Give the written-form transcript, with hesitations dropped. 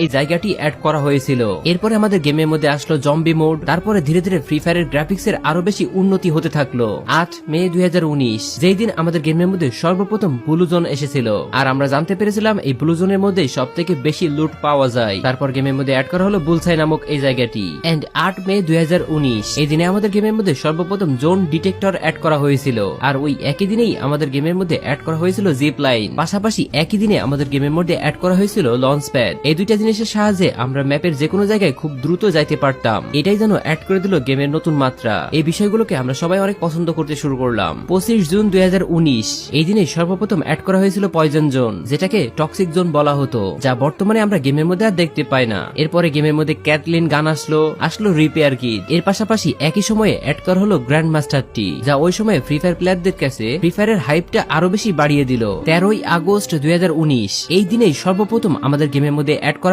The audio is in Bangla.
এই জায়গাটি অ্যাড করা হয়েছিল। এরপরে আমাদের গেমের মধ্যে আসলো জম্বি মোড, তারপরে ধীরে ধীরে ফ্রি ফায়ারের গ্রাফিক্স এর আরো বেশি উন্নতি হতে থাকলো। 8 মে 2019 যেই দিন আমাদের গেমের মধ্যে সর্বপ্রথম ব্লু জোন এসেছিল, আর আমরা জানতে পেরেছিলাম এই ব্লু জোনের মধ্যে সব থেকে বেশি লুট পাওয়া যায়। তারপর গেমের মধ্যে অ্যাড করা হলো বুলসাই নামক এই জায়গাটি। এন্ড 8 মে 2019 এই দিনে আমাদের গেমের মধ্যে সর্বপ্রথম জোন ডিটেক্টর অ্যাড করা হয়েছিল, আর ওই একই দিনেই আমাদের গেমের মধ্যে অ্যাড করা হয়েছিল জিপ লাইন। পাশাপাশি একই দিনে আমাদের গেমের মধ্যে অ্যাড করা হয়েছিল লঞ্চ প্যাড। এই দুইটা জিনিসের সাহায্যে আমরা ম্যাপের যে কোনো জায়গায় খুব দ্রুত যাইতে পারতাম। এটাই যেন অ্যাড করে দিল গেমের নতুন মাত্রা। এই বিষয়গুলোকে আমরা সবাই অনেক পছন্দ করতে শুরু করলাম। 25 জুন 2019 এই দিনে সর্বপ্রথম অ্যাড করা হয়েছিল পয়জন জোন, যেটাকে টক্সিক জোন বলা হতো, যা বর্তমানে আমরা গেমের মধ্যে আর দেখতে পাই না। এরপরে গেমের মধ্যে ক্যাটলিন গান আসলো রিপেয়ার কিট। এর পাশাপাশি একই সময়ে অ্যাড করা হলো গ্র্যান্ড মাস্টারটি, যা ওই সময় ফ্রি ফায়ার প্লেয়ারদের কাছে ফ্রি ফায়ারের হাইপটা আরো বেশি বাড়িয়ে দিল। 13 আগস্ট 2019 এই দিনেই সর্বপ্রথম আমাদের গেমের মধ্যে অ্যাড করা